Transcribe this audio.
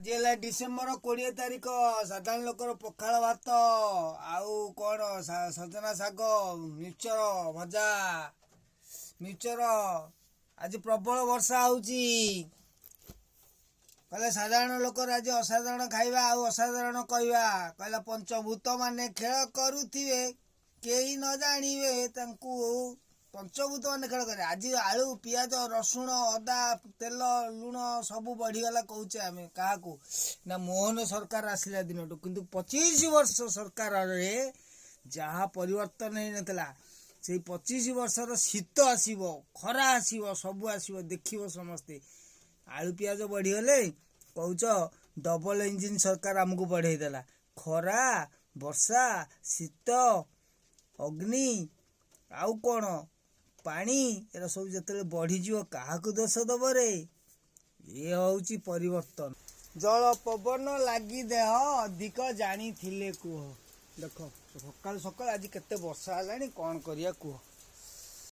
ହେଲା ଡିସେମ୍ବର 20 ତାରିଖ ସାଧାରଣ ଲୋକର ପଖାଳ ଭାତ ଆଉ କଣ ସଜନା ଶାଗ ମିକ୍ସଚର ଭଜା ମିକ୍ସଚର। ଆଜି ପ୍ରବଳ ବର୍ଷା ହଉଛି। କହିଲେ ସାଧାରଣ ଲୋକର ଆଜି ଅସାଧାରଣ ଖାଇବା ଆଉ ଅସାଧାରଣ କହିବା। କହିଲା ପଞ୍ଚଭୂତ ମାନେ ଖେଳ କରୁଥିବେ କେହି ନ ଜାଣିବେ ତାଙ୍କୁ। ପଞ୍ଚଭୂତ ମାନେ ଖେଳ କରିବେ। ଆଜି ଆଳୁ ପିଆଜ ରସୁଣ ଅଦା ତେଲ ଲୁଣ ସବୁ ବଢିଗଲା କହୁଛେ ଆମେ କାହାକୁ ନା ମୋହନ ସରକାର ଆସିଲା ଦିନଠୁ। କିନ୍ତୁ 25 ବର୍ଷ ସରକାରରେ ଯାହା ପରିବର୍ତ୍ତନ ହେଇନଥିଲା ସେଇ 25 ବର୍ଷର ଶୀତ ଆସିବ ଖରା ଆସିବ ସବୁ ଆସିବ ଦେଖିବ ସମସ୍ତେ। ଆଳୁ ପିଆଜ ବଢିଗଲେ କହୁଛ ଡବଲ ଇଞ୍ଜିନ ସରକାର ଆମକୁ ବଢେଇ ଦେଲା। ଖରା ବର୍ଷା ଶୀତ ଅଗ୍ନି ଆଉ କଣ ପାଣି ଏରା ସବୁ ଯେତେବେଳେ ବଢିଯିବ କାହାକୁ ଦୋଷ ଦବ ରେ? ଇଏ ହଉଛି ପରିବର୍ତ୍ତନ। ଜଳ ପବନ ଲାଗି ଦେହ ଅଧିକ ଜାଣିଥିଲେ କୁହ। ଦେଖ ସକାଳୁ ସକାଳୁ ଆଜି କେତେ ବର୍ଷା ହେଲାଣି କଣ କରିବା କୁହ।